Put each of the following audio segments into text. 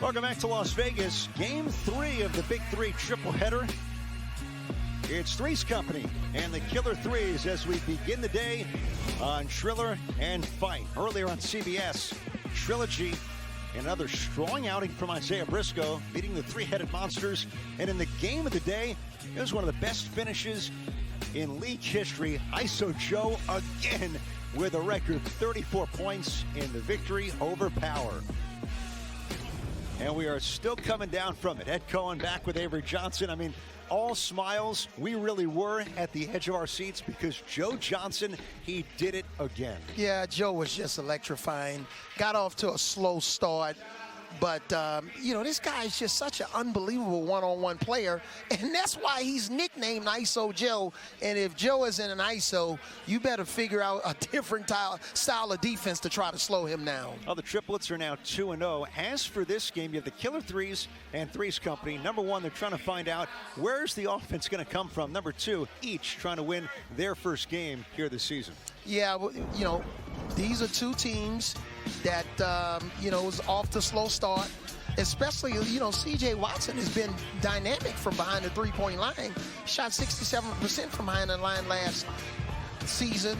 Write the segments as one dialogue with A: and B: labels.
A: Welcome back to Las Vegas. Game 3 of the Big 3 triple header. It's 3's company and the Killer 3's as we begin the day on Triller and Fight. Earlier on CBS, Trilogy, another strong outing from Isaiah Briscoe, beating the three-headed monsters. And in the game of the day, it was one of the best finishes in league history. ISO Joe again with a record 34 points in the victory over Power. And we are still coming down from it. Ed Cohen back with Avery Johnson. I mean, all smiles. We really were at the edge of our seats because Joe Johnson, he did it again.
B: Yeah, Joe was just electrifying. Got off to a slow start. But, you know, this guy is just such an unbelievable one-on-one player, and that's why he's nicknamed ISO Joe. And if Joe is in an ISO, you better figure out a different style of defense to try to slow him down.
A: Well, the triplets are now 2-0. As for this game, you have the Killer 3's and 3's company. Number one, they're trying to find out where's the offense going to come from. Number two, each trying to win their first game here this season.
B: Yeah, well, you know, these are two teams that, you know, was off to slow start. Especially, you know, C.J. Watson has been dynamic from behind the three-point line. Shot 67% from behind the line last season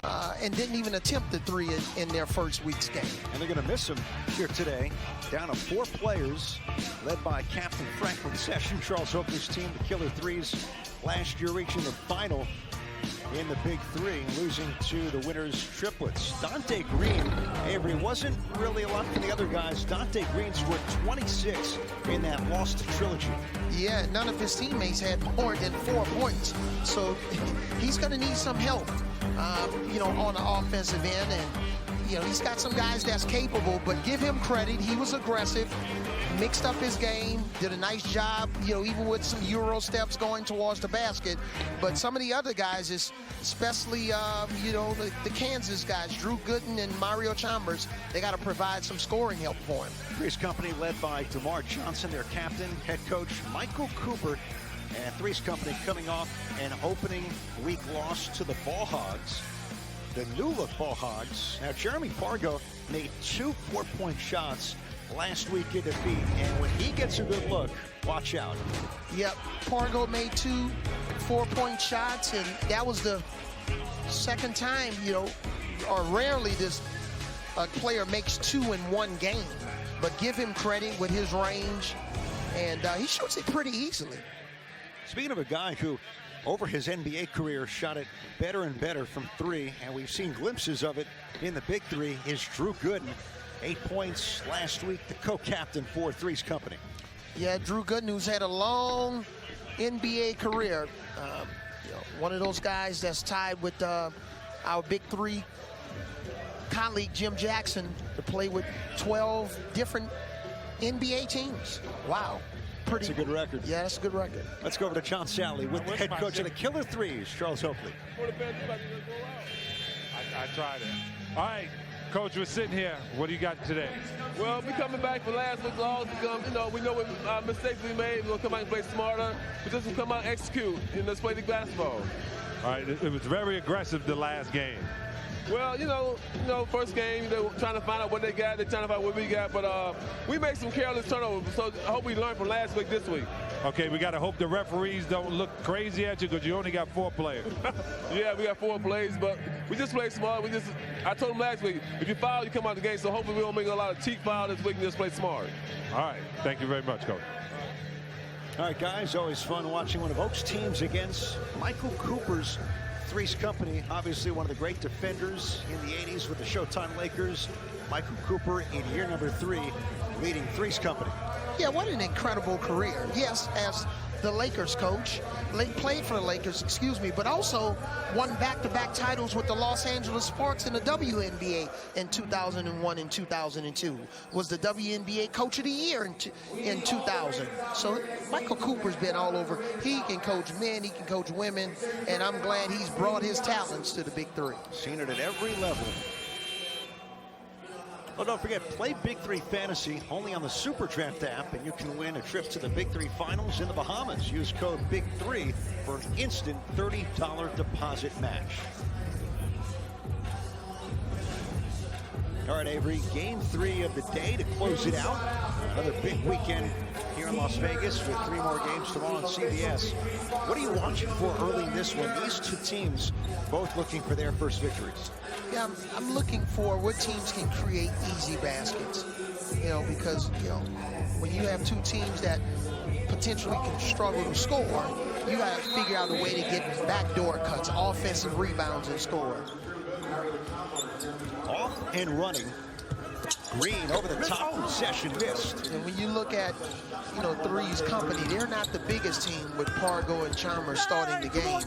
B: and didn't even attempt the three in their first week's game.
A: And they're going to miss him here today. Down to 4 players, led by Captain Franklin Session, Charles Oakley's team, the Killer 3's, last year reaching the final in the Big 3, losing to the winners triplets. Dante Green, Avery, wasn't really a lot from the other guys. Dante Green scored 26 in that loss to Trilogy.
B: Yeah, none of his teammates had more than 4 points. So he's going to need some help, you know, on the offensive end. And, you know, he's got some guys that's capable, but give him credit. He was aggressive, mixed up his game, did a nice job, you know, even with some Euro steps going towards the basket. But some of the other guys, especially, you know, the Kansas guys, Drew Gooden and Mario Chambers, they got to provide some scoring help for him.
A: 3's company led by DerMarr Johnson, their captain, head coach Michael Cooper. And 3's company coming off an opening week loss to the Ball Hogs. The new-look Ball Hogs. Now, Jeremy Pargo made 2 4-point shots last week in defeat, and when he gets a good look, watch out.
B: Yep, Pargo made 2 4-point shots, and that was the second time, you know, or rarely this player makes 2 in one game. But give him credit with his range, and he shoots it pretty easily.
A: Speaking of a guy who, over his NBA career, shot it better and better from 3, and we've seen glimpses of it in the Big 3, is Drew Gooden. 8 points last week, the co-captain for 3's company.
B: Yeah, Drew Gooden, who's had a long NBA career. You know, one of those guys that's tied with our Big 3 colleague, Jim Jackson, to play with 12 different NBA teams. Wow.
A: That's a good record.
B: Yeah, that's a good record.
A: Let's go over to John Sally with the head coach of the Killer 3's, Charles Oakley.
C: I tried it. All right, Coach, we're sitting here. What do you got today?
D: Well, we're coming back for last week's loss. You know, we know what mistakes we made. We're going to come out and play smarter. We just come out and execute and let's play the basketball.
C: All right, it was very aggressive the last game.
D: Well, you know, first game, they were trying to find out what they got. They're trying to find out what we got. But we made some careless turnovers, so I hope we learn from last week this week.
C: Okay, we got to hope the referees don't look crazy at you because you only got 4 players.
D: Yeah, we got 4 plays, but we just play smart. I told them last week, if you foul, you come out of the game. So hopefully we don't make a lot of cheap fouls this week and just play smart.
C: All right, thank you very much, Coach.
A: All right, guys, always fun watching one of Oak's teams against Michael Cooper's 3's company. Obviously one of the great defenders in the 80s with the Showtime Lakers. Michael Cooper in year number 3 leading 3's company.
B: Yeah, what an incredible career. Yes, as the Lakers coach, played for the Lakers, excuse me, but also won back-to-back titles with the Los Angeles Sparks in the WNBA in 2001 and 2002. Was the WNBA Coach of the Year in 2000. So Michael Cooper's been all over. He can coach men, he can coach women, and I'm glad he's brought his talents to the Big 3.
A: Seen it at every level. Well, don't forget, play Big 3 Fantasy only on the Super Draft app, and you can win a trip to the Big 3 Finals in the Bahamas. Use code BIG3 for an instant $30 deposit match. All right, Avery, game 3 of the day to close it out. Another big weekend here in Las Vegas with 3 more games tomorrow on CBS. What are you watching for early in this one? These two teams both looking for their first victories.
B: Yeah, I'm looking for what teams can create easy baskets. You know, because, you know, when you have two teams that potentially can struggle to score, you got to figure out a way to get backdoor cuts, offensive rebounds, and score.
A: Off and running. Green over the top from Session, missed.
B: And when you look at, you know, 3's company, they're not the biggest team with Pargo and Chalmers starting the game.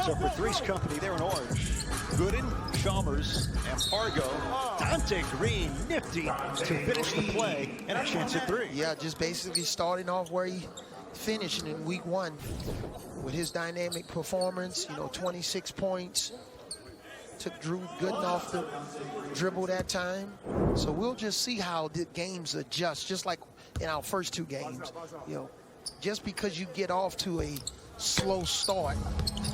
A: So for 3's company, they're in orange. Gooden, Chalmers, and Pargo. Dante Green, nifty to finish the play, and a chance at 3.
B: Yeah, just basically starting off where he finished in week 1 with his dynamic performance, you know, 26 points. Took Drew Gooden off the dribble that time. So we'll just see how the games adjust, just like in our first 2 games. You know, just because you get off to a slow start,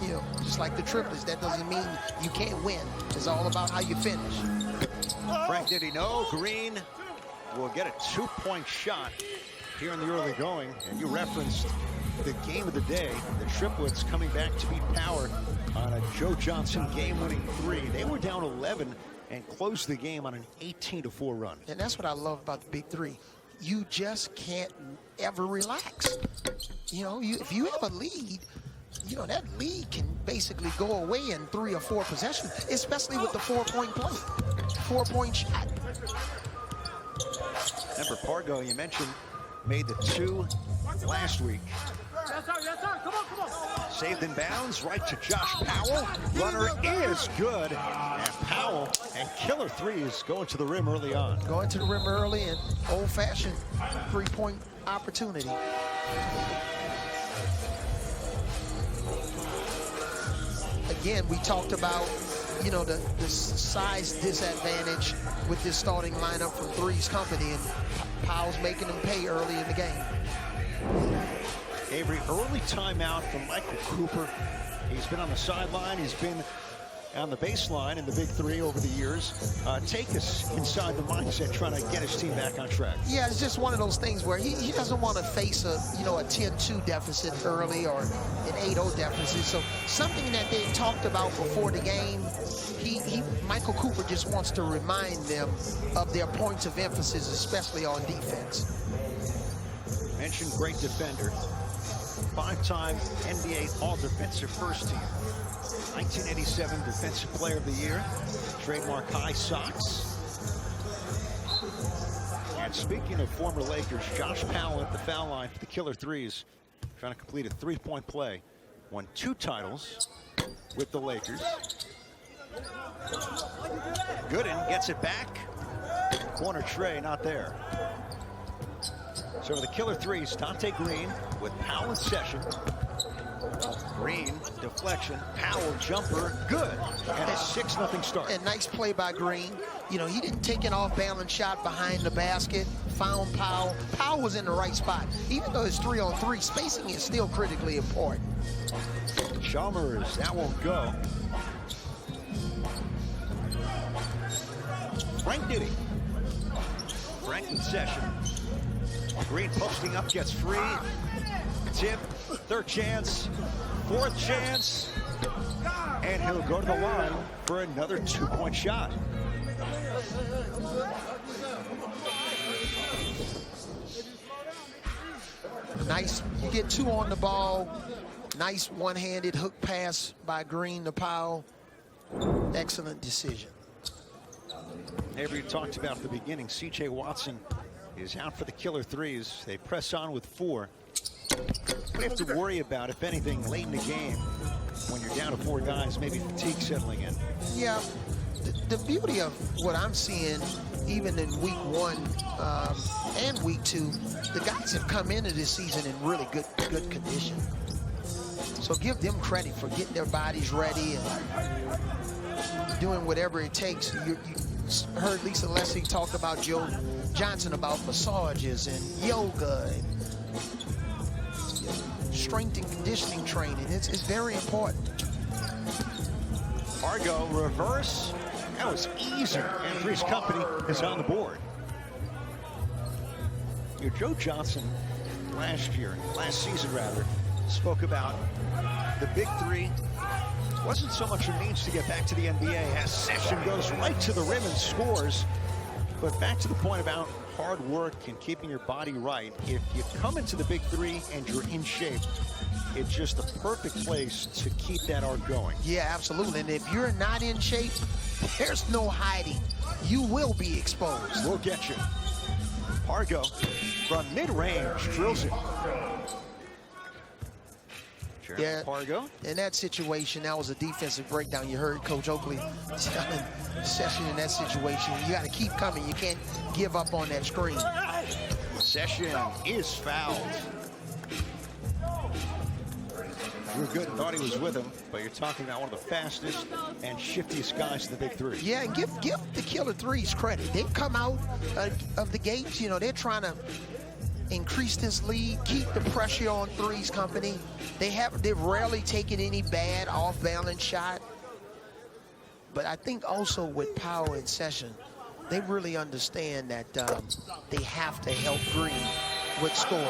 B: you know, just like the triplets, that doesn't mean you can't win. It's all about how you finish.
A: Frank, did he know? Green will get a 2-point shot here in the early going. And you referenced the game of the day, the triplets coming back to beat Power on a Joe Johnson game-winning 3. They were down 11 and closed the game on an 18-4 run.
B: And that's what I love about the Big 3. You just can't ever relax. You know, if you have a lead, you know, that lead can basically go away in 3 or 4 possessions, especially with the 4-point play, 4-point shot.
A: Remember, Pargo, you mentioned, made the 2 last week.
E: Yes, sir. Yes, sir. Come on, come on.
A: Saved in bounds, right to Josh Powell. Runner is good. And Powell and killer 3s going to the rim early on.
B: Going to the rim early and old-fashioned 3-point opportunity. Again, we talked about, you know, the size disadvantage with this starting lineup from 3's company, and Powell's making them pay early in the game.
A: Avery, early timeout from Michael Cooper. He's been on the sideline. He's been on the baseline in the Big 3 over the years. Take us inside the mindset trying to get his team back on track.
B: Yeah, it's just one of those things where he doesn't want to face a, you know, a 10-2 deficit early or an 8-0 deficit. So something that they talked about before the game, Michael Cooper just wants to remind them of their points of emphasis, especially on defense.
A: Mentioned great defender. 5-time NBA All-Defensive First Team. 1987 Defensive Player of the Year. Trademark high socks. And speaking of former Lakers, Josh Powell at the foul line for the killer 3s. Trying to complete a 3-point play. Won 2 titles with the Lakers. Gooden gets it back. Corner tray, not there. So the killer 3s, Dante Green with Powell in session. Green, deflection, Powell jumper, good. And a 6-0 start.
B: And nice play by Green. You know, he didn't take an off-balance shot behind the basket, found Powell. Powell was in the right spot. Even though it's 3-on-3, spacing is still critically important.
A: Chalmers, that won't go. Frank Nitty. Frank in session. Green posting up, gets free. Tip, 3rd chance, 4th chance. And he'll go to the line for another 2-point shot.
B: Nice, you get 2 on the ball. Nice one-handed hook pass by Green to Powell. Excellent decision.
A: Avery talked about at the beginning, C.J. Watson is out for the killer 3s. They press on with 4. What do you have to worry about, if anything, late in the game when you're down to 4 guys, maybe fatigue settling in?
B: Yeah, the beauty of what I'm seeing, even in week 1 and week 2, the guys have come into this season in really good condition. So give them credit for getting their bodies ready and doing whatever it takes. You heard Lisa Leslie talk about Joe Johnson about massages and yoga and strength and conditioning training. It's very important.
A: Pargo reverse. That was easy. And 3's company is on the board. You know, Joe Johnson last season rather, spoke about the Big 3 wasn't so much a means to get back to the NBA as Session goes right to the rim and scores. But back to the point about hard work and keeping your body right. If you come into the Big 3 and you're in shape, it's just the perfect place to keep that arc going.
B: Yeah, absolutely. And if you're not in shape, there's no hiding. You will be exposed.
A: We'll get you. Pargo from mid-range drills it.
B: Yeah,
A: Pargo.
B: In that situation, that was a defensive breakdown. You heard Coach Oakley telling Session in that situation, you got to keep coming. You can't give up on that screen.
A: Session is fouled. You were good and thought he was with him, but you're talking about one of the fastest and shiftiest guys in the Big 3.
B: Yeah, and give the Killer 3's credit. They've come out of the gates. You know, they're trying to increase this lead, keep the pressure on 3's company. They've rarely taken any bad off-balance shot. But I think also with Power and Session, they really understand that they have to help Green with scoring.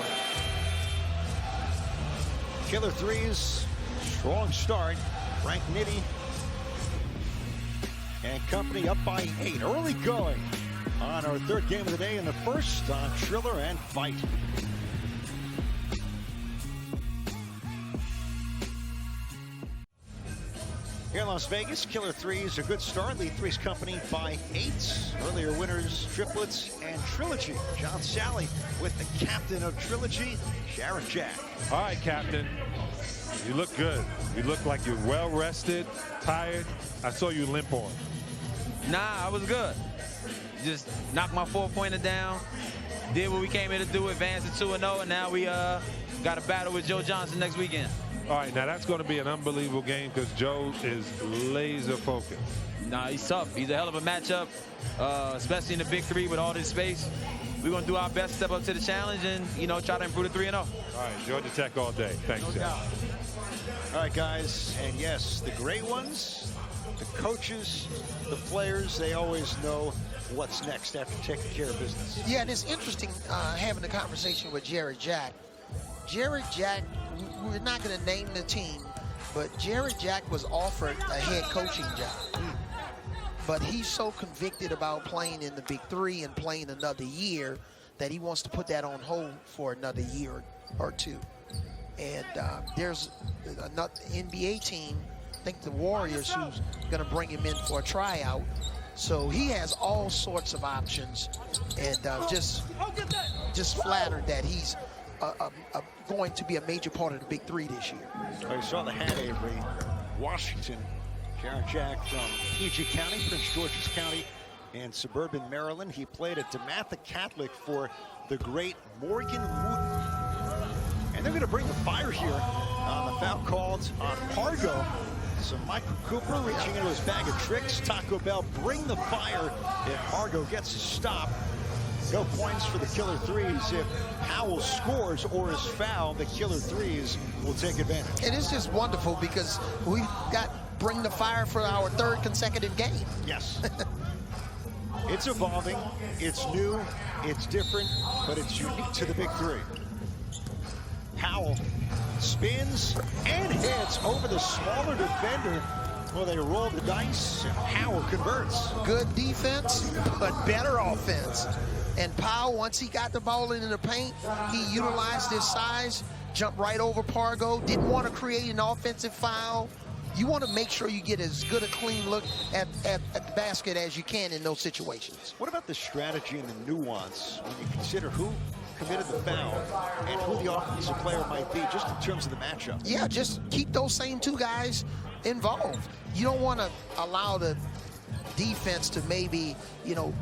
A: Killer 3's strong start. Frank Nitty and company up by 8. Early going on our third game of the day, and the first on Triller and Fight. Here in Las Vegas, Killer 3's a good start. Lead 3's company by 8. Earlier winners, triplets, and trilogy. John Sally with the captain of trilogy, Jared Jack.
C: All right, Captain. You look good. You look like you're well rested, tired. I saw you limp on.
F: Nah, I was good. Just knocked my 4-pointer down. Did what we came here to do, advance to 2-0, and now we got a battle with Joe Johnson next weekend.
C: All right, now that's going to be an unbelievable game because Joe is laser focused.
F: Nah, he's tough. He's a hell of a matchup, especially in the Big 3 with all this space. We're going to do our best to step up to the challenge and, you know, try to improve to 3-0.
C: All right, Georgia Tech all day. Thanks, Joe.
A: All right, guys, and yes, the great ones, the coaches, the players, they always know what's next after taking care of business.
B: Yeah, and it's interesting having a conversation with Jared Jack. Jared Jack, we're not going to name the team, but Jared Jack was offered a head coaching job. But he's so convicted about playing in the Big 3 and playing another year that he wants to put that on hold for another year or two. And there's another NBA team, I think the Warriors, who's going to bring him in for a tryout. So he has all sorts of options, and just flattered that he's going to be a major part of the Big 3 this year.
A: I saw the hat, Avery. Washington, Jared Jack from PG County, Prince George's County, in suburban Maryland. He played at DeMatha Catholic for the great Morgan Wooten. And they're going to bring the fire here on the foul called on Pargo. So Michael Cooper reaching into his bag of tricks. Taco Bell bring the fire if Pargo gets a stop. No points for the Killer 3's. If Powell scores or is fouled, the Killer 3's will take advantage.
B: And it's just wonderful because we've got bring the fire for our third consecutive game.
A: Yes. It's evolving, it's new, it's different, but it's unique to the Big 3. Powell spins and hits over the smaller defender. Well, they roll the dice, and Powell converts.
B: Good defense, but better offense. And Powell, once he got the ball into the paint, he utilized his size, jumped right over Pargo, didn't want to create an offensive foul. You want to make sure you get as good a clean look at the basket as you can in those situations.
A: What about the strategy and the nuance when you consider who committed the foul and who the offensive player might be, just in terms of the matchup?
B: Yeah, just keep those same two guys involved. You don't want to allow the defense to maybe, you know,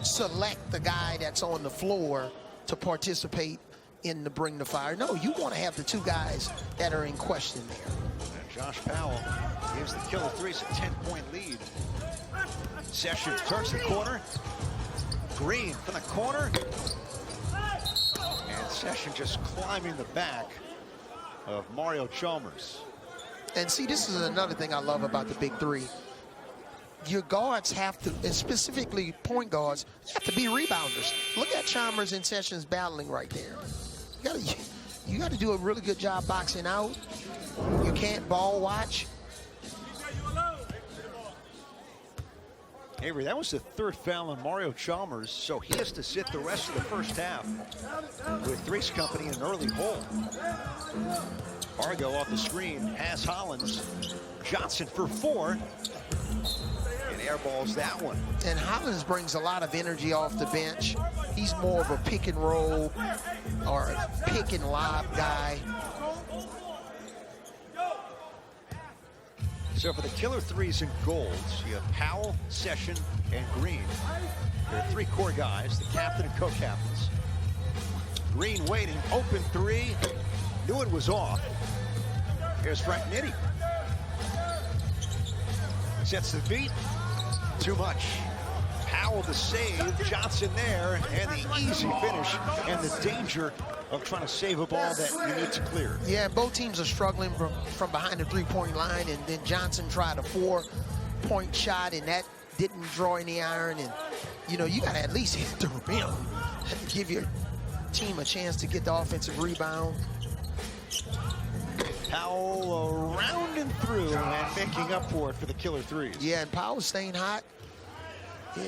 B: select the guy that's on the floor to participate in the bring the fire. No, you want to have the two guys that are in question there.
A: Josh Powell gives the Killer 3's a 10-point lead. Session turns the corner. Green from the corner. And Session just climbing the back of Mario Chalmers.
B: And see, this is another thing I love about the Big 3. your guards have to, and specifically point guards, have to be rebounders. Look at Chalmers and Sessions battling right there. You got to do a really good job boxing out. You can't ball watch.
A: Avery, that was the third foul on Mario Chalmers, so he has to sit the rest of the first half with 3's company in an early hole. Argo off the screen has Hollins. Johnson for 4. And airballs that one.
B: And Hollins brings a lot of energy off the bench. He's more of a pick and roll or a pick and lob guy.
A: So for the killer 3's and golds, you have Powell, Session, and Green. There are 3 core guys, the captain and co-captains. Green waiting, open 3. Knew it was off. Here's Frank Nitty. Sets the beat. Too much. Powell the save, Johnson there, and the easy finish, and the danger of trying to save a ball that you need to clear.
B: Yeah, both teams are struggling from behind the three-point line, and then Johnson tried a 4-point shot, and that didn't draw any iron. And, you know, you got to at least hit the rim to give your team a chance to get the offensive rebound.
A: Powell around and through and making up for it for the killer 3's.
B: Yeah, and Powell's staying hot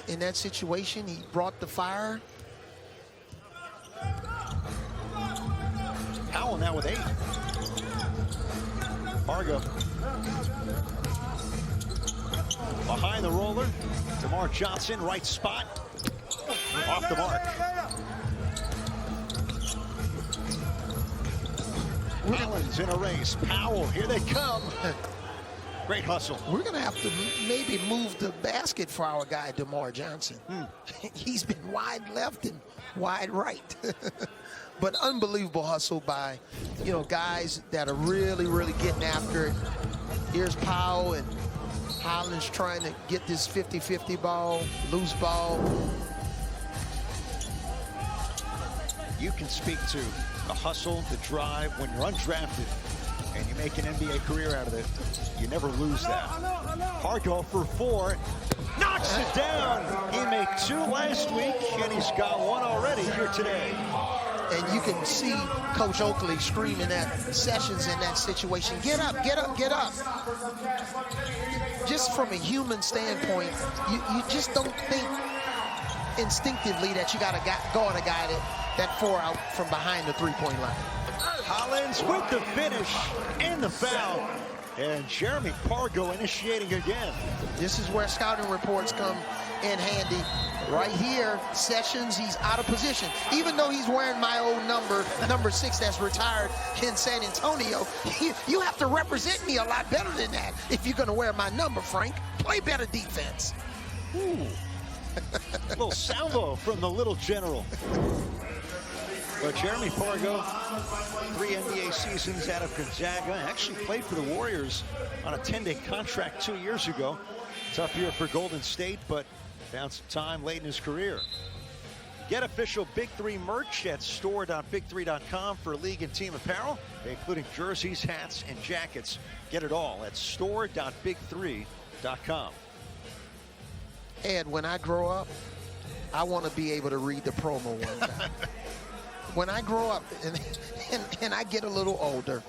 B: in that situation. He brought the fire.
A: Powell now with 8. Argo behind the roller. DerMarr Johnson, right spot. Off the mark. Allen's in a race. Powell, here they come. Great hustle.
B: We're going to have to maybe move the basket for our guy, DerMarr Johnson. He's been wide left and wide right. But unbelievable hustle by, you know, guys that are really, really getting after it. Here's Powell and Hollins trying to get this 50-50 ball, loose ball.
A: You can speak to the hustle, the drive when you're undrafted and you make an NBA career out of it. You never lose that. Argo for 4. Knocks it down. He made 2 last week, and he's got 1 already here today.
B: And you can see Coach Oakley screaming at Sessions in that situation. Get up, get up, get up. Just from a human standpoint, you just don't think instinctively that you got to guard a guy that 4 out from behind the three-point line.
A: Hollins with the finish and the foul. And Jeremy Pargo initiating again.
B: This is where scouting reports come in handy. Right here, Sessions, he's out of position. Even though he's wearing my old number 6 that's retired in San Antonio, you have to represent me a lot better than that if you're going to wear my number, Frank. Play better defense.
A: Ooh. A little salvo from the little general. But Jeremy Pargo, 3 NBA seasons out of Gonzaga, actually played for the Warriors on a 10-day contract 2 years ago. Tough year for Golden State, but found some time late in his career. Get official Big 3 merch at store.big3.com for league and team apparel, including jerseys, hats, and jackets. Get it all at store.big3.com.
B: Ed, when I grow up, I want to be able to read the promo one time. When I grow up and I get a little older,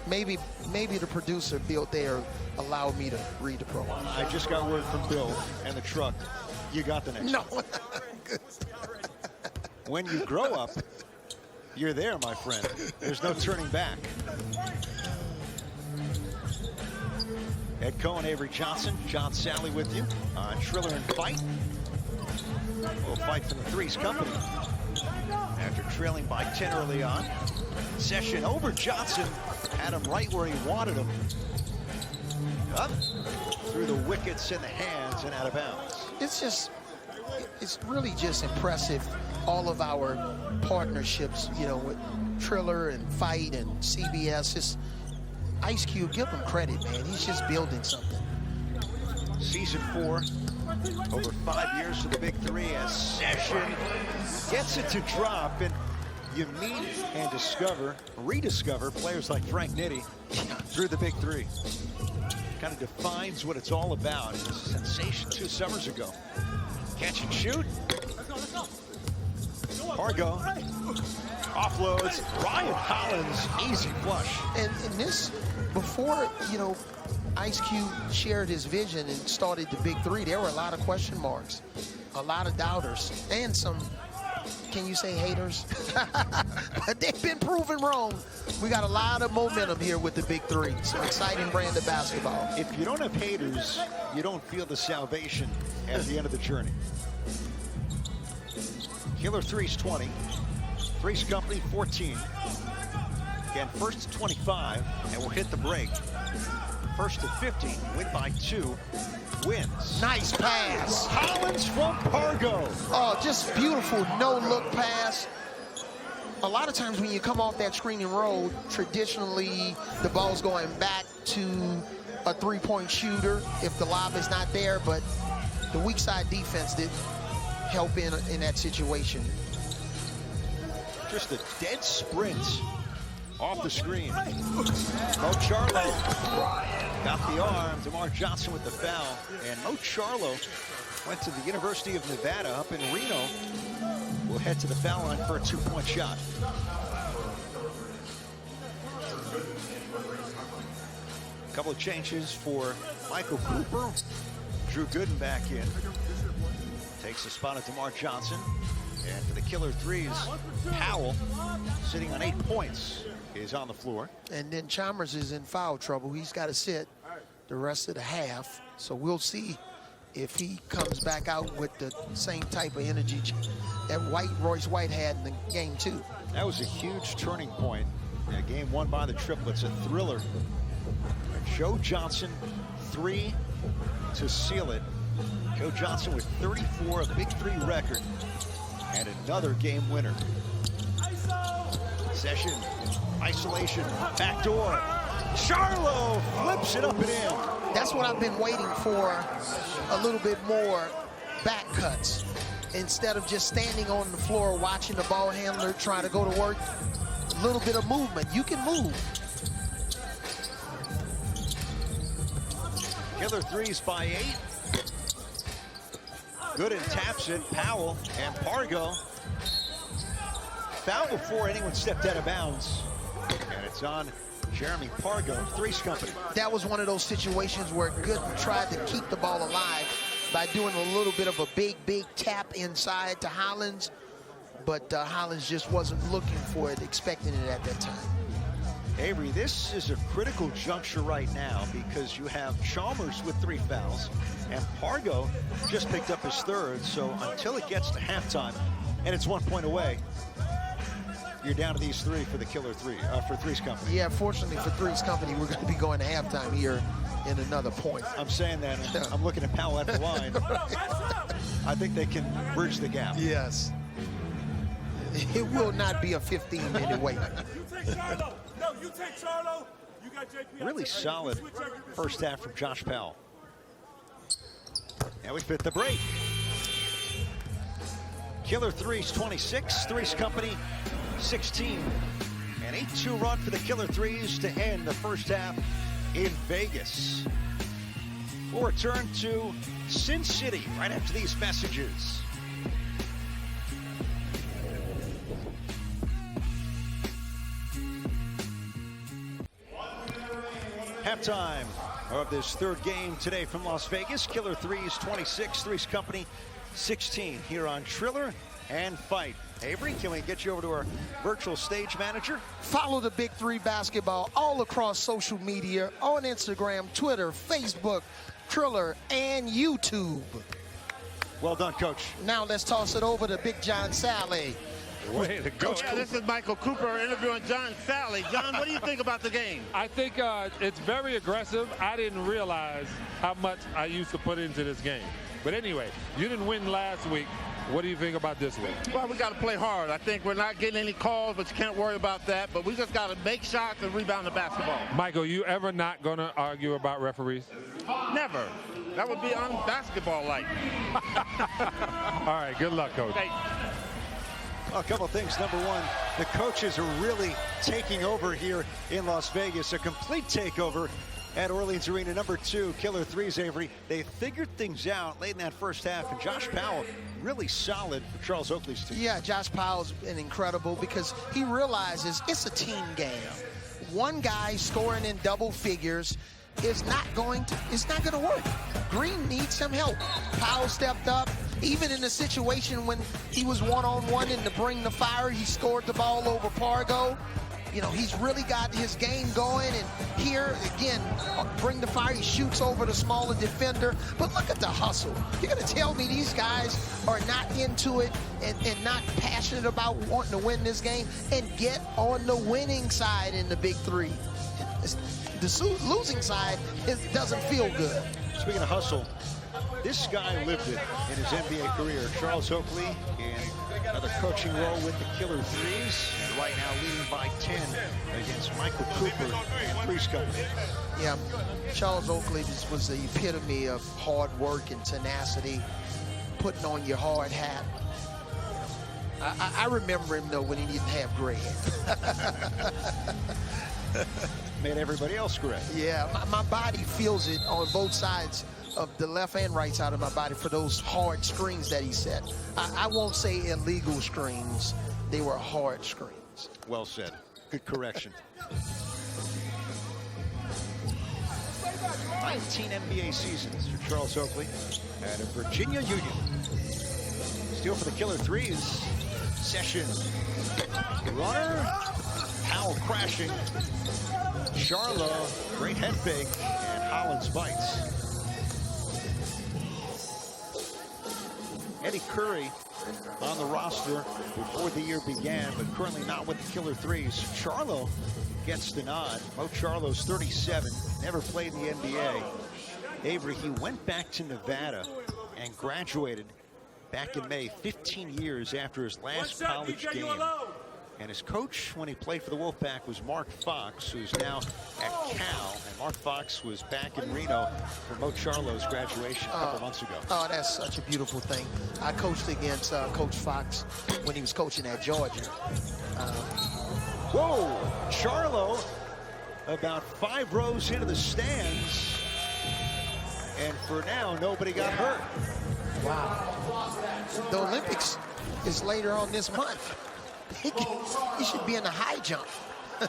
B: maybe the producer, Bill Thayer, allowed me to read the promo.
A: I just got word from Bill and the truck. You got the next one. When you grow up, you're there, my friend. There's no turning back. Ed Cohen, Avery Johnson, John Sally with you on Triller and Fight. We'll fight for the 3's company. After trailing by 10 early on, Session over Johnson, had him right where he wanted him. Up through the wickets and the hands and out of bounds.
B: It's really just impressive, all of our partnerships, you know, with Triller and Fight and CBS. Just Ice Cube, give him credit, man. He's just building something.
A: Season 4, over 5 years for the Big 3 as Session gets it to drop, and you meet and rediscover players like Frank Nitty through the Big 3. kind of defines what it's all about. It was a sensation 2 summers ago. Catch and shoot. Pargo offloads. Ryan Hollins, easy flush.
B: And this, before, you know, Ice Cube shared his vision and started the Big 3, there were a lot of question marks, a lot of doubters, and some, can you say haters? But they've been proven wrong. We got a lot of momentum here with the Big 3. Some exciting brand of basketball.
A: If you don't have haters, you don't feel the salvation at the end of the journey. Killer 3's 20. 3's Company 14. Again, first to 25, and we'll hit the break. First to 15, win by 2, wins.
B: Nice pass.
A: Hollins from Pargo.
B: Oh, just beautiful no-look pass. A lot of times when you come off that screen and roll, traditionally the ball's going back to a three-point shooter if the lob is not there, but the weak side defense did help in that situation.
A: Just a dead sprint off the screen. Mo Charlo got the arm. DerMarr Johnson with the foul. And Mo Charlo went to the University of Nevada up in Reno. We'll head to the foul line for a 2-point shot. A couple of changes for Michael Cooper. Drew Gooden back in. Takes the spot of DerMarr Johnson. And for the Killer 3's, Powell, sitting on 8 points, is on the floor.
B: And then Chalmers is in foul trouble. He's got to sit the rest of the half. So we'll see if he comes back out with the same type of energy that Royce White had in the game 2.
A: That was a huge turning point. A game won by the triplets, a thriller. Joe Johnson, 3 to seal it. Joe Johnson with 34, a Big 3 record, and another game winner. Session, isolation, backdoor. Charlo flips it up and in.
B: That's what I've been waiting for, a little bit more back cuts. Instead of just standing on the floor watching the ball handler trying to go to work, a little bit of movement. You can move.
A: Killer 3's by 8. Gooden taps it. Powell and Pargo. Foul before anyone stepped out of bounds. And it's on Jeremy Pargo, 3's Company.
B: That was one of those situations where Gooden tried to keep the ball alive by doing a little bit of a big tap inside to Hollins. But Hollins just wasn't looking for it, expecting it at that time.
A: Avery, this is a critical juncture right now because you have Chalmers with 3 fouls and Pargo just picked up his 3rd. So until it gets to halftime, and it's 1 point away, you're down to these 3 for the Killer 3, for 3's Company.
B: Yeah, fortunately for 3's Company, we're going to be going to halftime here in another point.
A: I'm saying that, and I'm looking at Powell at the line. I think they can bridge the gap.
B: Yes. It will not be a 15-minute wait.
E: No, you take Charlo. You got JP.
A: Really solid first half from Josh Powell. And we fit the break. Killer 3's 26, 3's Company 16. An 8-2 run for the Killer 3's to end the first half in Vegas. We'll return to Sin City right after these messages. Halftime of this 3rd game today from Las Vegas. Killer 3's 26, 3's Company 16 here on Triller and Fight. Avery, can we get you over to our virtual stage manager?
B: Follow the Big 3 basketball all across social media on Instagram, Twitter, Facebook, Triller, and YouTube.
A: Well done, Coach.
B: Now let's toss it over to Big John Sally.
C: Way to go.
G: Yeah, this is Michael Cooper interviewing John Sally. John, what do you think about the game?
C: I think it's very aggressive. I didn't realize how much I used to put into this game. But anyway, you didn't win last week. What do you think about this week?
G: Well, we got to play hard. I think we're not getting any calls, but you can't worry about that. But we just got to make shots and rebound the basketball.
C: Michael, you ever not going to argue about referees?
G: Never. That would be un-basketball-like.
C: All right, good luck, Coach.
G: Hey.
A: A couple of things. Number one, the coaches are really taking over here in Las Vegas. A complete takeover. At Orleans Arena, number 2, Killer 3's, Avery. They figured things out late in that first half, and Josh Powell really solid for Charles Oakley's team.
B: Yeah, Josh Powell's been incredible because he realizes it's a team game. One guy scoring in double figures is not going to work. Green needs some help. Powell stepped up. Even in the situation when he was one-on-one and to bring the fire, he scored the ball over Pargo. You know, he's really got his game going, and here, again, bring the fire, he shoots over the smaller defender. But look at the hustle. You're going to tell me these guys are not into it and not passionate about wanting to win this game and get on the winning side in the Big 3. The losing side doesn't feel good.
A: Speaking of hustle, this guy lived it in his NBA career. Charles Oakley in another coaching role with the Killer 3's, and right now leading by 10 against Michael Cooper and 3's company.
B: Yeah, Charles Oakley was the epitome of hard work and tenacity, putting on your hard hat. I remember him, though, when he didn't have gray hair.
A: Made everybody else gray.
B: Yeah, my body feels it on both sides of the left and right side of my body for those hard screens that he set. I won't say illegal screens. They were hard screens.
A: Well said. Good correction. 19 NBA seasons for Charles Oakley at a Virginia Union. Steal for the Killer 3's. Session. Runner. Powell crashing. Charlo, great head fake, and Hollins bites. Eddie Curry on the roster before the year began, but currently not with the Killer 3's. Charlo gets the nod. Mo Charlo's 37, never played in the NBA. Avery, he went back to Nevada and graduated back in May, 15 years after his last college game. And his coach when he played for the Wolfpack was Mark Fox, who's now at Cal. And Mark Fox was back in Reno for Mo Charlo's graduation a couple months ago.
B: Oh, that's such a beautiful thing. I coached against Coach Fox when he was coaching at Georgia.
A: Whoa, Charlo about 5 rows into the stands. And for now, nobody got hurt.
B: Wow. The Olympics is later on this month. He should be in the high jump. I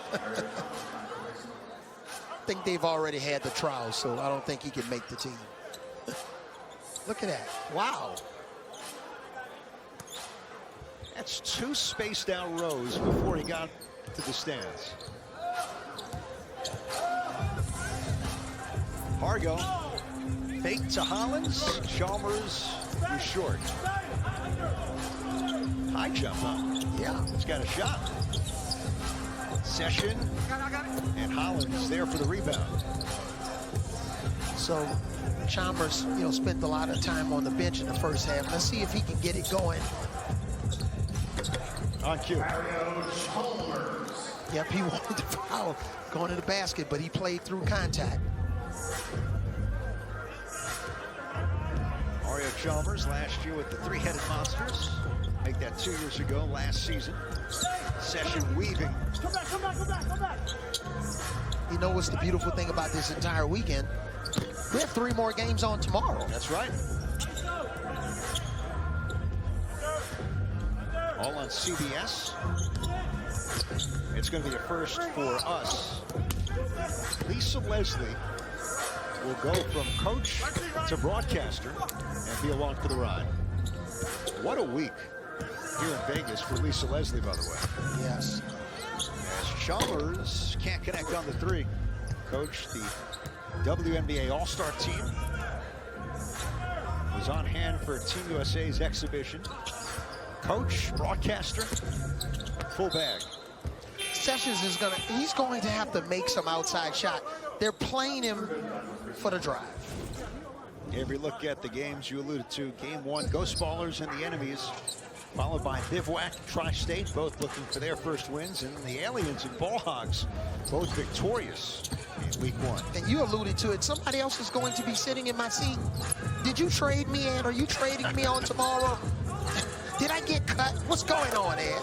B: think they've already had the trials, so I don't think he can make the team. Look at that. Wow.
A: That's 2 spaced out rows before he got to the stands. Pargo, fake to Hollins. Chalmers was short. High jump, huh?
B: Yeah.
A: He's got a shot. Session and Hollins there for the rebound.
B: So Chalmers, spent a lot of time on the bench in the first half. Let's see if he can get it going.
A: On cue.
B: Yep, he wanted to foul going to the basket, but he played through contact.
A: Mario Chalmers last year with the 3-headed Monsters. Make that 2 years ago, last season. Session weaving.
E: Come back.
B: You know what's the beautiful thing about this entire weekend? We have 3 more games on tomorrow.
A: That's right. All on CBS. It's going to be a first for us. Lisa Leslie will go from coach to broadcaster and be along for the ride. What a week here in Vegas for Lisa Leslie, by the way.
B: Yes.
A: As Chalmers can't connect on the 3. Coach, the WNBA All-Star team, was on hand for Team USA's exhibition. Coach, broadcaster, full bag.
B: Sessions he's going to have to make some outside shot. They're playing him for the drive.
A: Every look at the games you alluded to. Game 1, Ghost Ballers and the Enemies, followed by Bivouac, Tri-State, both looking for their first wins, and the Aliens and Ball Hogs, both victorious in week 1.
B: And you alluded to it. Somebody else is going to be sitting in my seat. Did you trade me, Ed? Are you trading me on tomorrow? Did I get cut? What's going on, Ed?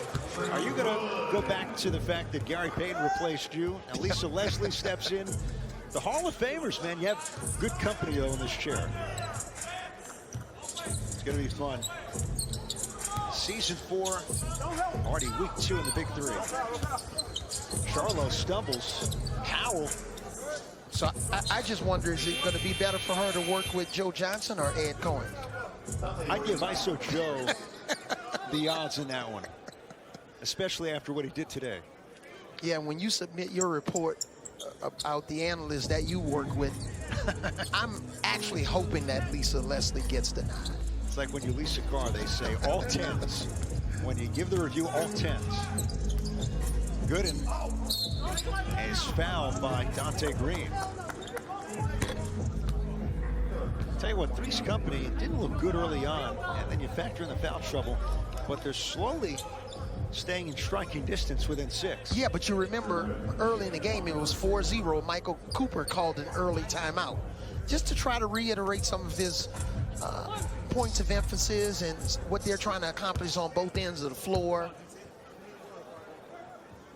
A: Are you going to go back to the fact that Gary Payton replaced you and Lisa Leslie steps in The Hall of Famers, man. You have good company, though, in this chair. It's going to be fun. Season 4, already week 2 in the Big 3. Charlo stumbles. Howell.
B: So I just wonder, is it going to be better for her to work with Joe Johnson or Ed Cohen?
A: I'd give ISO Joe the odds in that one, especially after what he did today.
B: Yeah, when you submit your report about the analysts that you work with, I'm actually hoping that Lisa Leslie gets denied.
A: It's like when you lease a car, they say all 10s. When you give the review, all 10s. Gooden is fouled by Dante Green. Tell you what, 3's company didn't look good early on, and then you factor in the foul trouble, but they're slowly staying in striking distance within 6.
B: Yeah, but you remember early in the game, it was 4-0. Michael Cooper called an early timeout just to try to reiterate some of his points of emphasis and what they're trying to accomplish on both ends of the floor.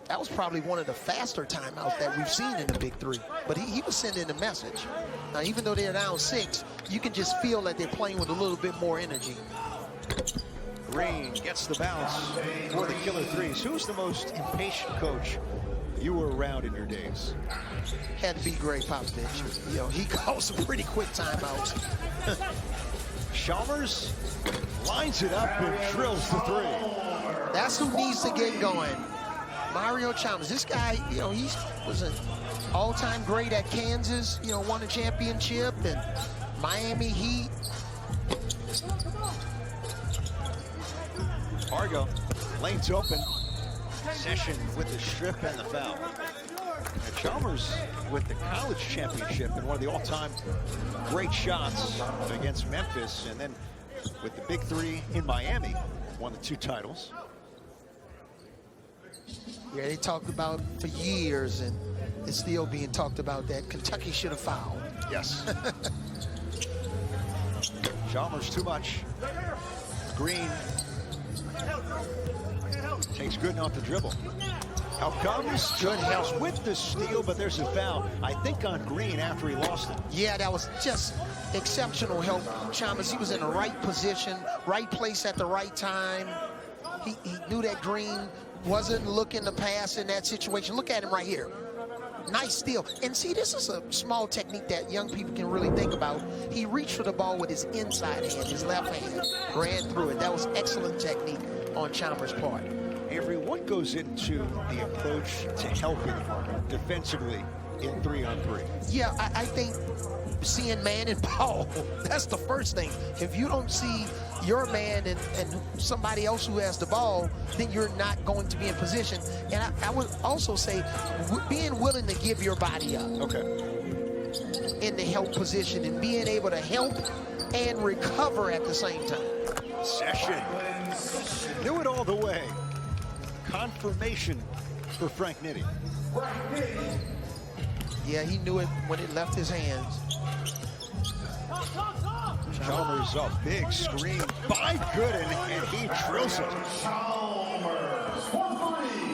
B: That was probably one of the faster timeouts that we've seen in the Big 3. But he was sending a message. Now, even though they're down 6, you can just feel that they're playing with a little bit more energy.
A: Green gets the bounce for the Killer 3's. Who's the most impatient coach you were around in your days?
B: Had to be Greg Popovich. You know, he calls some pretty quick timeouts.
A: Chalmers lines it up and drills the 3.
B: That's who needs to get going. Mario Chalmers. This guy, you know, he was an all-time great at Kansas, you know, won a championship, and Miami Heat.
A: Argo, lane's open. Session with the strip and the foul. And Chalmers with the college championship and one of the all-time great shots against Memphis, and then with the Big 3 in Miami, won the 2 titles.
B: Yeah, they talked about for years, and it's still being talked about that Kentucky should have fouled.
A: Yes. Chalmers too much. Green takes Gooden off the dribble. Out comes good help with the steal, but there's a foul, I think, on Green after he lost it.
B: Yeah, that was just exceptional help. Chalmers, he was in the right position, right place at the right time. He knew that Green wasn't looking to pass in that situation. Look at him right here. Nice steal. And see, this is a small technique that young people can really think about. He reached for the ball with his inside hand, his left hand, ran through it. That was excellent technique on Chalmers' part.
A: Avery, what goes into the approach to helping defensively in 3-on-3?
B: Yeah, I think seeing man and ball, that's the first thing. If you don't see your man and somebody else who has the ball, then you're not going to be in position. And I would also say being willing to give your body up.
A: Okay.
B: In the help position and being able to help and recover at the same time.
A: Session knew it all the way. Confirmation for Frank Nitty.
B: Yeah, he knew it when it left his hands.
A: Chalmers a big screen by Gooden, and he drills it.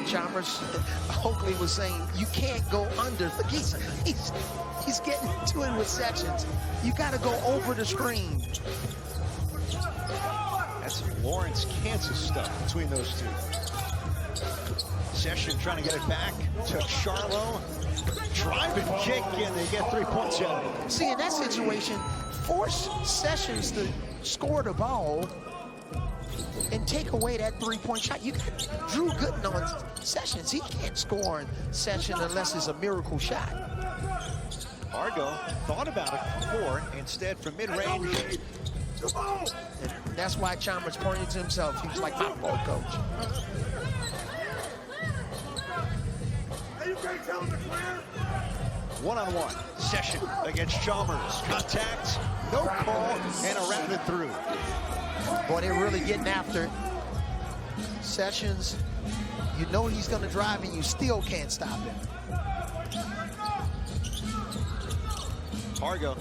B: Chalmers, Oakley was saying, you can't go under. Look, he's getting to it with sections. You got to go over the screen.
A: That's Lawrence, Kansas stuff between those two. Session trying to get it back to Charlo. Drive and kick, and they get 3 points out of it.
B: See, in that situation, force Sessions to score the ball and take away that 3-point shot. You got Drew Gooden on Sessions. He can't score on Session unless it's a miracle shot.
A: Argo thought about it before, instead from mid-range.
B: And that's why Chalmers pointed to himself. He was like, my fault, coach.
A: One-on-one. Session against Chalmers. Contact, no call, and around it through.
B: Boy, they're really getting after it. Sessions, you know he's going to drive, and you still can't stop him.
A: Argo.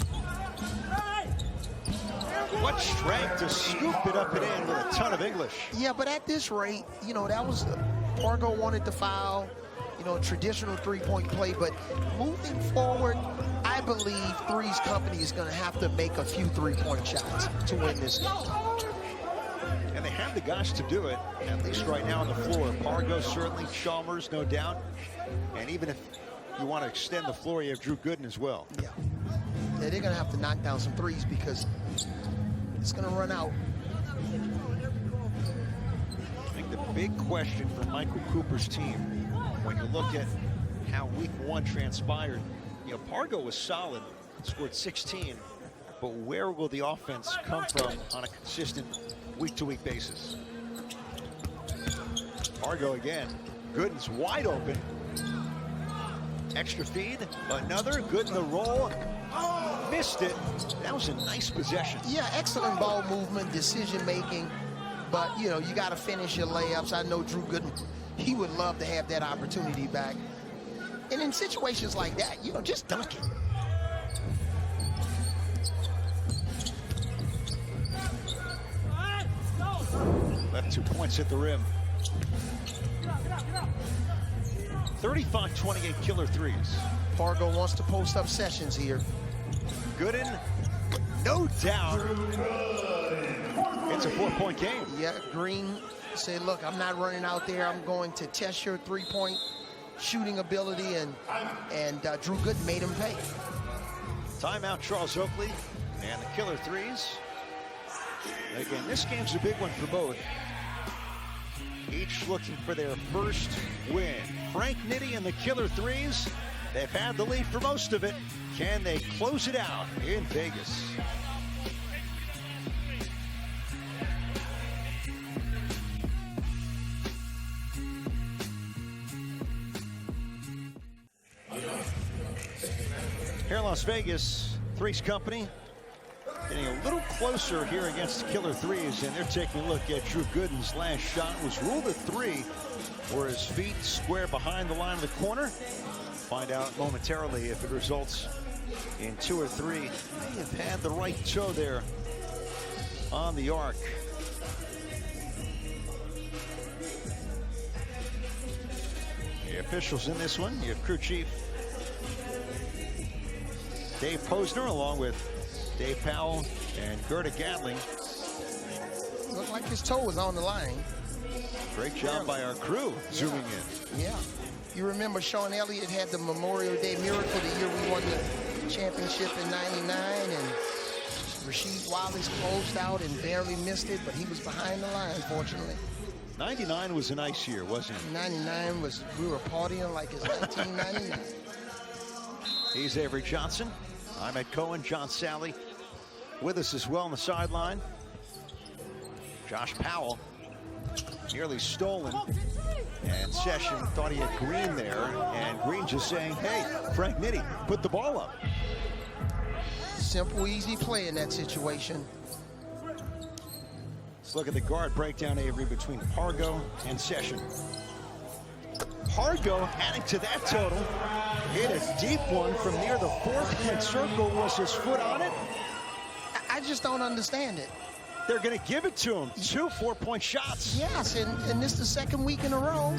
A: What strength to scoop it up and in with a ton of English.
B: Yeah, but at this rate, you know, that was, Argo wanted to foul, you know, traditional 3-point play, but moving forward, believe 3's company is going to have to make a few three-point shots to win this game.
A: And they have the guys to do it, at least right now on the floor. Pargo certainly, Chalmers, no doubt. And even if you want to extend the floor, you have Drew Gooden as well.
B: Yeah, they're going to have to knock down some threes because it's going to run out.
A: I think the big question for Michael Cooper's team, when you look at how week 1 transpired, you know, Pargo was solid, scored 16, but where will the offense come from on a consistent week-to-week basis? Pargo again, Gooden's wide open. Extra feed, another, good in the roll. Missed it. That was a nice possession.
B: Yeah, excellent ball movement, decision making, but you know, you got to finish your layups. I know Drew Gooden, he would love to have that opportunity back. And in situations like that, you know, just dunk it.
A: Left 2 points at the rim. 35-28 killer threes.
B: Pargo wants to post up Sessions here.
A: Gooden, no doubt. It's a 4-point game.
B: Yeah, Green said, look, I'm not running out there. I'm going to test your three-point shooting ability, and Drew Gooden made him pay.
A: Timeout, Charles Oakley, and the killer threes. Again, this game's a big one for both. Each looking for their first win. Frank Nitty and the killer threes, they've had the lead for most of it. Can they close it out in Vegas? Here in Las Vegas, 3's company getting a little closer here against the killer threes, and they're taking a look at Drew Gooden's last shot. Was ruled a 3, where his feet square behind the line of the corner. Find out momentarily if it results in 2 or 3. May have had the right toe there on the arc. The officials in this one, you have crew chief Dave Posner, along with Dave Powell and Gerda Gatling.
B: Looked like his toe was on the line.
A: Great job by our crew zooming in.
B: Yeah. You remember Sean Elliott had the Memorial Day miracle the year we won the championship in '99, and Rasheed Wallace closed out and barely missed it, but he was behind the line, fortunately.
A: 99 was a nice year, wasn't it?
B: 99 was, we were partying like it's 1999.
A: He's Avery Johnson. I'm Ed Cohen. John Sally with us as well on the sideline. Josh Powell nearly stolen, and Session thought he had Green there, and Green just saying, hey, Frank Nitty, put the ball up.
B: Simple, easy play in that situation.
A: Let's look at the guard breakdown, Avery, between Pargo and Session. Pargo adding to that total. Hit a deep one from near the 4-point circle. Was his foot on it?
B: I just don't understand it.
A: They're going to give it to him. 2 4-point shots.
B: Yes, and this is the second week in a row.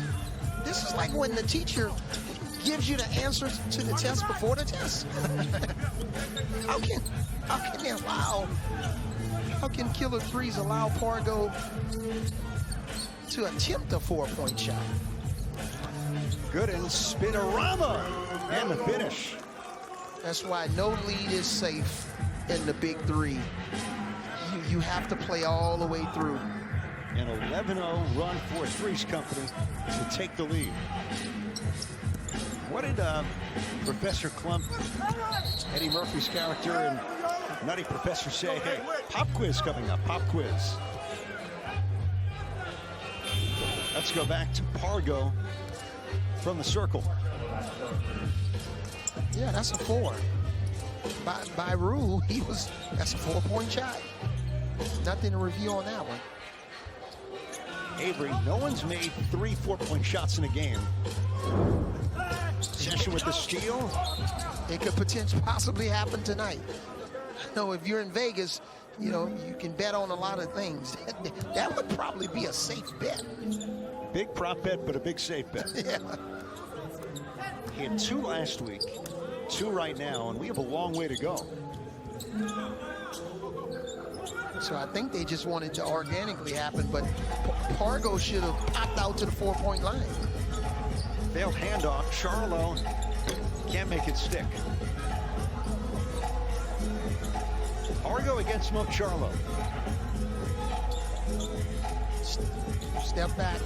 B: This is like when the teacher gives you the answers to the test before the test. How can killer threes allow Pargo to attempt a 4-point shot?
A: Gooden, spinorama, and the finish.
B: That's why no lead is safe in the Big 3. You have to play all the way through.
A: An 11-0 run for 3's company to take the lead. What did Professor Klump, Eddie Murphy's character, and Nutty Professor say? Hey, pop quiz coming up, pop quiz. Let's go back to Pargo from the circle.
B: Yeah, that's a 4. By rule, that's a 4-point shot. Nothing to review on that one.
A: Avery, no one's made 3 4-point shots in a game. Session with the steal.
B: It could potentially possibly happen tonight. No, if you're in Vegas, you know, you can bet on a lot of things. That would probably be a safe bet.
A: Big prop bet, but a big safe bet.
B: Yeah.
A: He had 2 last week. 2 right now, and we have a long way to go.
B: So I think they just wanted to organically happen, but Pargo should have popped out to the 4-point line.
A: Failed handoff. Charlo can't make it stick. Pargo against Smoke Charlo.
B: Step back.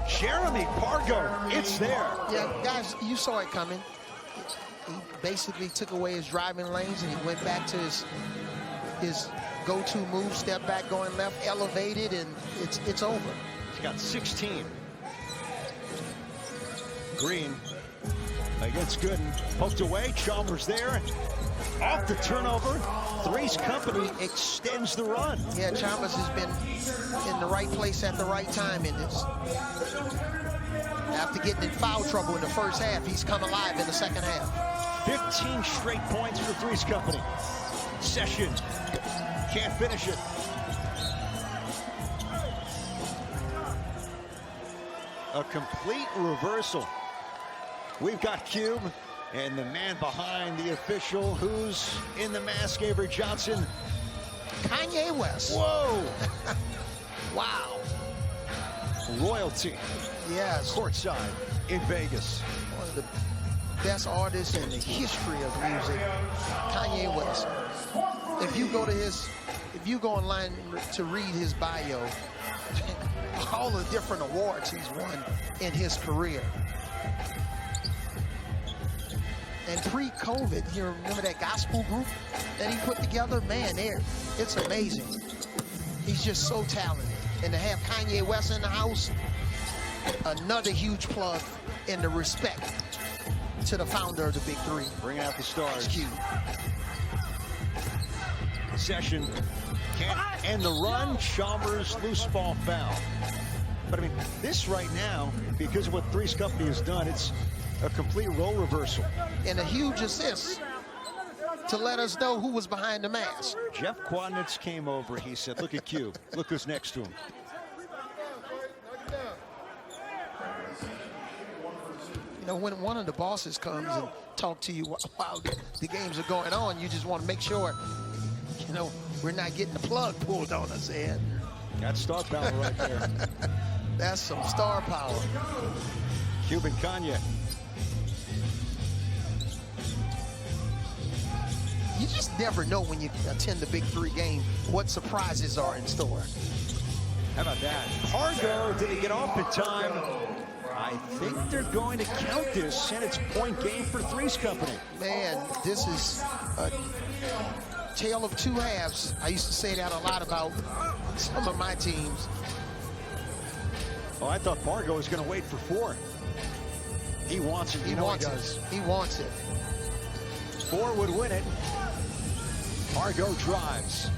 A: Jeremy Pargo, it's there.
B: Yeah, guys, you saw it coming. He basically took away his driving lanes and he went back to his go-to move, step back going left, elevated, and it's over.
A: He's got 16. Green against Gooden. Poked away, Chalmers there. Off the turnover. 3's company extends the run.
B: Yeah, Chalmers has been in the right place at the right time in this. After getting in foul trouble in the first half, he's come alive in the second half.
A: 15 straight points for 3's company. Session can't finish it. A complete reversal. We've got Cube and the man behind the official who's in the mask, Avery Johnson.
B: Kanye West.
A: Whoa.
B: Wow.
A: Royalty.
B: Yes.
A: Courtside in Vegas.
B: One of the best artists in the history of music, Kanye West. If you go online to read his bio, all the different awards he's won in his career. And pre-COVID, you remember that gospel group that he put together? Man, it's amazing. He's just so talented. And to have Kanye West in the house, another huge plug in the respect to the founder of the Big 3.
A: Bringing out the stars.
B: Cube.
A: Session can't end the run. Chalmers loose ball foul. But I mean, this right now, because of what 3's company has done, it's a complete role reversal.
B: And a huge assist to let us know who was behind the mask.
A: Jeff Quadnitz came over. He said, look at Cube. Look who's next to him.
B: You know, when one of the bosses comes and talk to you while the games are going on, you just want to make sure, you know, we're not getting the plug pulled on us, Ed.
A: That's star power right there.
B: That's some star power.
A: Cube and Kanye.
B: You just never know when you attend the Big 3 game what surprises are in store.
A: How about that? Pargo didn't get off in time. I think they're going to count this, and it's point game for 3's company.
B: Man, this is a tale of two halves. I used to say that a lot about some of my teams.
A: Oh, I thought Pargo was going to wait for 4. He wants it.
B: He wants it. He wants it.
A: 4 would win it. Pargo drives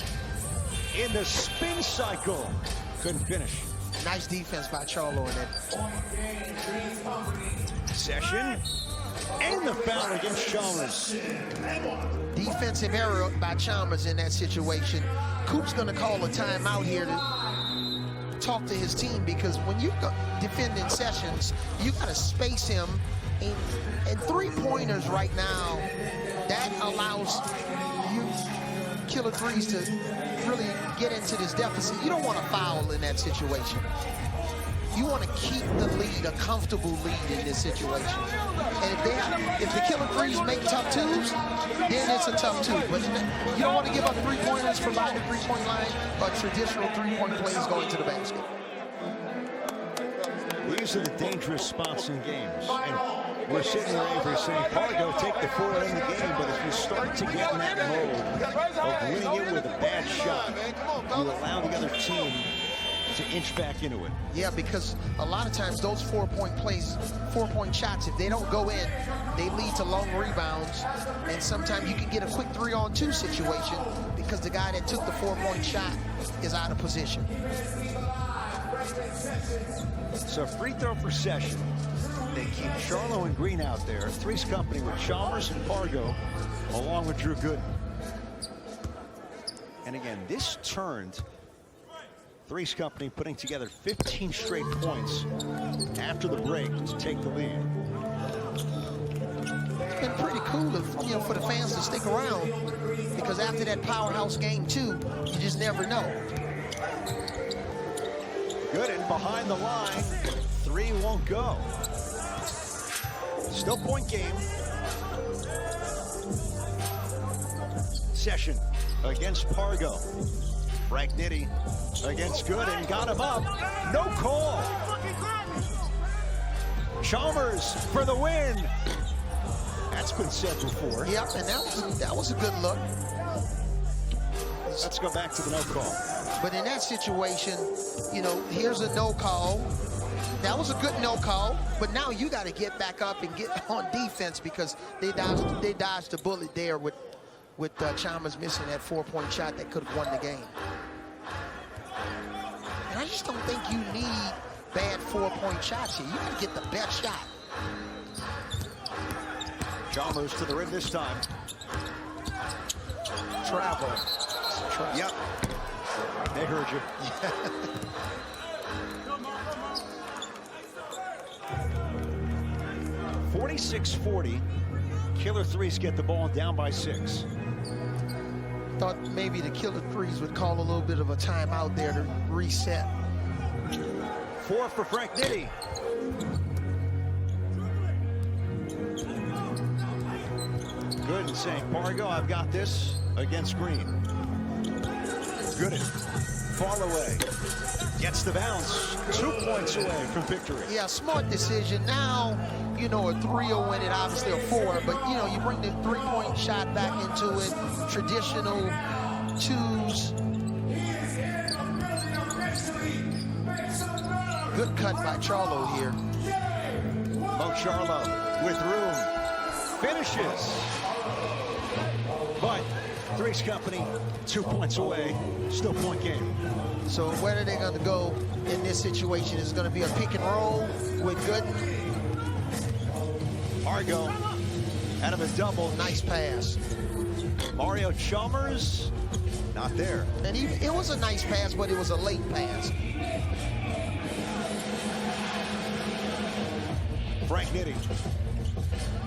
A: in the spin cycle. Couldn't finish.
B: Nice defense by Charlo in that.
A: Session and the foul against Chalmers.
B: Defensive error by Chalmers in that situation. Coop's going to call a timeout here to talk to his team, because when you're defending Sessions, you got to space him. And 3-pointers right now, that allows you Killer 3's to really get into this deficit. You don't want to foul in that situation. You want to keep the lead, a comfortable lead in this situation. And if the Killer 3's make tough twos, then it's a tough two. But you don't want to give up 3-pointers from behind the 3-point line or traditional 3-point plays going to the basket.
A: These are the dangerous spots in games. And we're sitting there, Avery, saying, Pargo, take the 4 in the game. But if you start to get in that mode of winning it with a bad shot, you allow the other team to inch back into it.
B: Yeah, because a lot of times those 4-point plays, 4-point shots, if they don't go in, they lead to long rebounds. And sometimes you can get a quick 3-on-2 situation because the guy that took the 4-point shot is out of position.
A: So free throw for Session. They keep Charlo and Green out there. 3's company with Chalmers and Pargo, along with Drew Gooden. And again, this turned 3's company putting together 15 straight points after the break to take the lead.
B: too, for the fans to stick around, because after that powerhouse game too, you just never know.
A: Good and behind the line. 3 won't go. Still point game. Session against Pargo. Frank Nitty against Good and got him up. No call. Chalmers for the win. That's been said before.
B: Yep, and that was a good look.
A: Let's go back to the no call.
B: But in that situation, here's a no call. That was a good no call, but now you got to get back up and get on defense, because they dodged the bullet there with Chalmers missing that 4-point shot that could have won the game. And I just don't think you need bad 4-point shots here. You got to get the best shot.
A: Chalmers to the rim this time.
B: Travel.
A: Yep. They heard you. 46-40. Killer 3's get the ball down by 6.
B: Thought maybe the Killer 3's would call a little bit of a timeout there to reset.
A: 4 for Frank Nitty. Good and saying, Pargo, I've got this against Green. Good. Far away. Gets the bounce. 2 points away from victory.
B: Yeah, smart decision. Now, a 3 will win it, obviously a 4, but you bring the 3-point shot back into it. Traditional 2s. Good cut by Charlo here.
A: Mo Charlo with room. Finishes. But 3's company 2 points away. Still point game.
B: So where are they going to go in this situation? Is going to be a pick and roll with Gooden.
A: Pargo out of a double.
B: Nice pass.
A: Mario Chalmers not there.
B: And it was a nice pass, but it was a late pass.
A: Frank Nitty.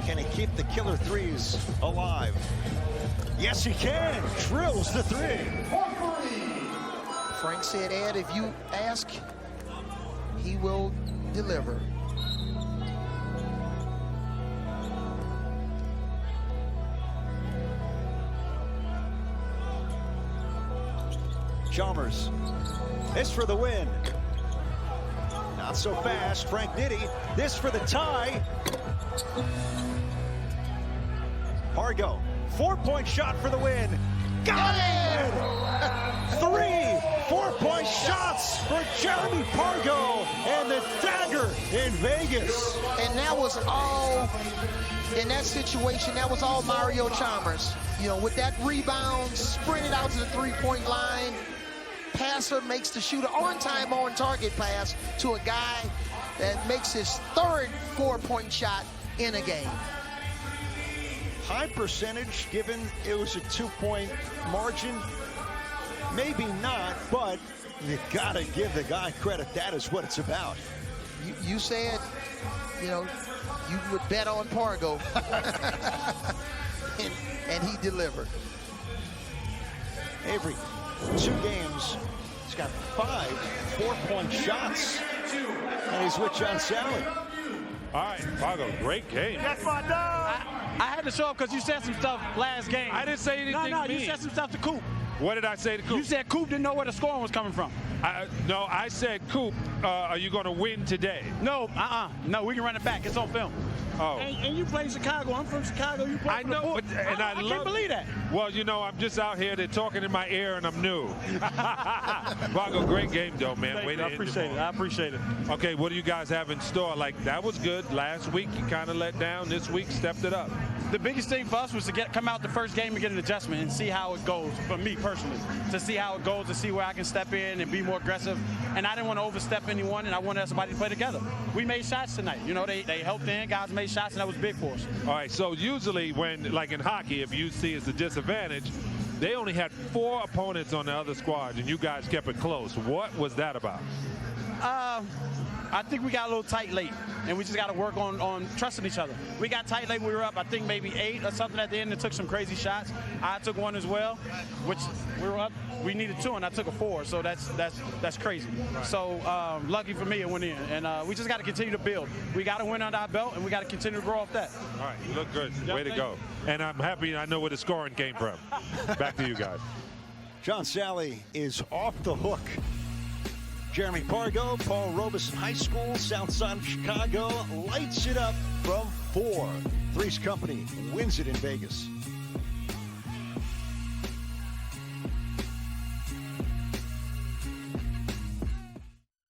A: Can he keep the Killer 3's alive? Yes, he can. Drills the 3.
B: Frank said, Ed, if you ask, he will deliver.
A: Chalmers. This for the win. Not so fast. Frank Nitty. This for the tie. Pargo. 4-point shot for the win. Got it! 3 4-point shots for Jeremy Pargo and the dagger in Vegas.
B: And that was all, in that situation, that was all Mario Chalmers. With that rebound, sprinted out to the 3-point line. Passer makes the shooter on-time, on-target pass to a guy that makes his 3rd 4-point shot in a game.
A: High percentage, given it was a 2-point margin. Maybe not, but you gotta give the guy credit. That is what it's about.
B: You said, you would bet on Pargo, and he delivered.
A: Avery, 2 games. He's got 5 4-point shots, and he's with John Sally.
C: All right, Pargo, great game.
E: That's my dog.
H: I had to show up because you said some stuff last game.
C: I didn't say anything
H: No,
C: mean.
H: you said some stuff to Coop.
C: What did I say to Coop?
H: You said Coop didn't know where the scoring was coming from.
C: No, I said, Coop, are you going to win today?
H: No, no, we can run it back. It's on film.
C: Oh.
H: And you play Chicago. I'm from Chicago. You play
C: I know, but I
H: can't believe that.
C: Well, I'm just out here. They're talking in my ear, and I'm new. Pargo, great game, though, man.
H: Thank you. I appreciate it. I appreciate it.
C: Okay, what do you guys have in store? That was good. Last week, you kind of let down. This week, stepped it up.
H: The biggest thing for us was to come out the first game and get an adjustment and see how it goes, for me personally. To see how it goes, to see where I can step in and be more aggressive. And I didn't want to overstep anyone, and I wanted everybody to play together. We made shots tonight. They helped in, guys made shots, and that was big for us.
C: All right, so usually when, like in hockey, if you see it's a disadvantage, they only had 4 opponents on the other squad, and you guys kept it close. What was that about?
H: I think we got a little tight late, and we just got to work on trusting each other. We got tight late when we were up, I think maybe 8 or something at the end, and took some crazy shots. I took one as well, which we were up. We needed 2, and I took a 4, so that's crazy. So lucky for me, it went in, and we just got to continue to build. We got to win under our belt, and we got to continue to grow off that.
C: All right, you look good. Way to go. And I'm happy I know where the scoring came from. Back to you guys.
A: John Sally is off the hook. Jeremy Pargo, Paul Robeson High School, south side of Chicago, lights it up from 4. Three's Company wins it in Vegas.